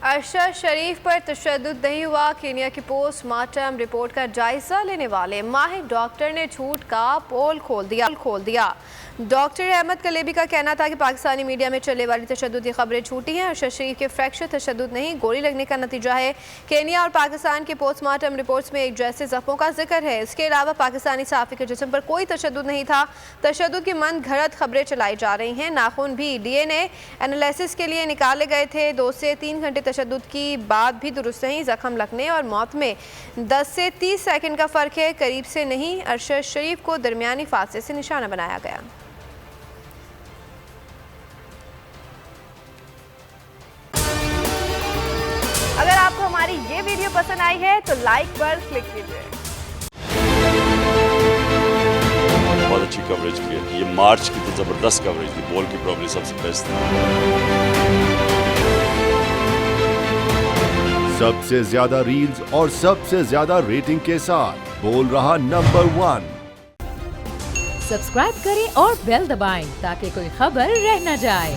अरशद शरीफ पर तशद्दुद नहीं हुआ। केनिया की पोस्टमार्टम रिपोर्ट का जायजा लेने वाले माहिर डॉक्टर ने झूठ का पोल खोल दिया। डॉक्टर अहमद कलेबी का कहना था कि पाकिस्तानी मीडिया में चलने वाली तशद्दुद की खबरें झूठी हैं। अरशद शरीफ के फ्रैक्चर तशद्दुद नहीं, गोली लगने का नतीजा है। केनिया और पाकिस्तान के पोस्टमार्टम रिपोर्ट्स में एक जैसे जख्मों का जिक्र है। इसके अलावा पाकिस्तानी सहाफ़ी के जिस्म पर कोई तशद्दुद नहीं था। तशद्दुद की मन घड़त खबरें चलाई जा रही हैं। नाखून भी DNA एनालिसिस के लिए निकाले गए थे। 2 से 3 घंटे तशद्दुद की बात भी दुरुस्त नहीं। जख्म लगने और मौत में 10 से 30 सेकंड का फ़र्क है, करीब से नहीं। अरशद शरीफ को दरमियानी फासले से निशाना बनाया गया। अगर आपको हमारी ये वीडियो पसंद आई है तो लाइक पर क्लिक कीजिए। बहुत अच्छी कवरेज की है। ये मार्च की तो जबरदस्त कवरेज थी, बॉल की प्रॉब्लम सबसे बेस्ट थी। सबसे ज्यादा रील्स और सबसे ज्यादा रेटिंग के साथ बोल रहा नंबर 1। सब्सक्राइब करें और बेल दबाएं ताकि कोई खबर रह न जाए।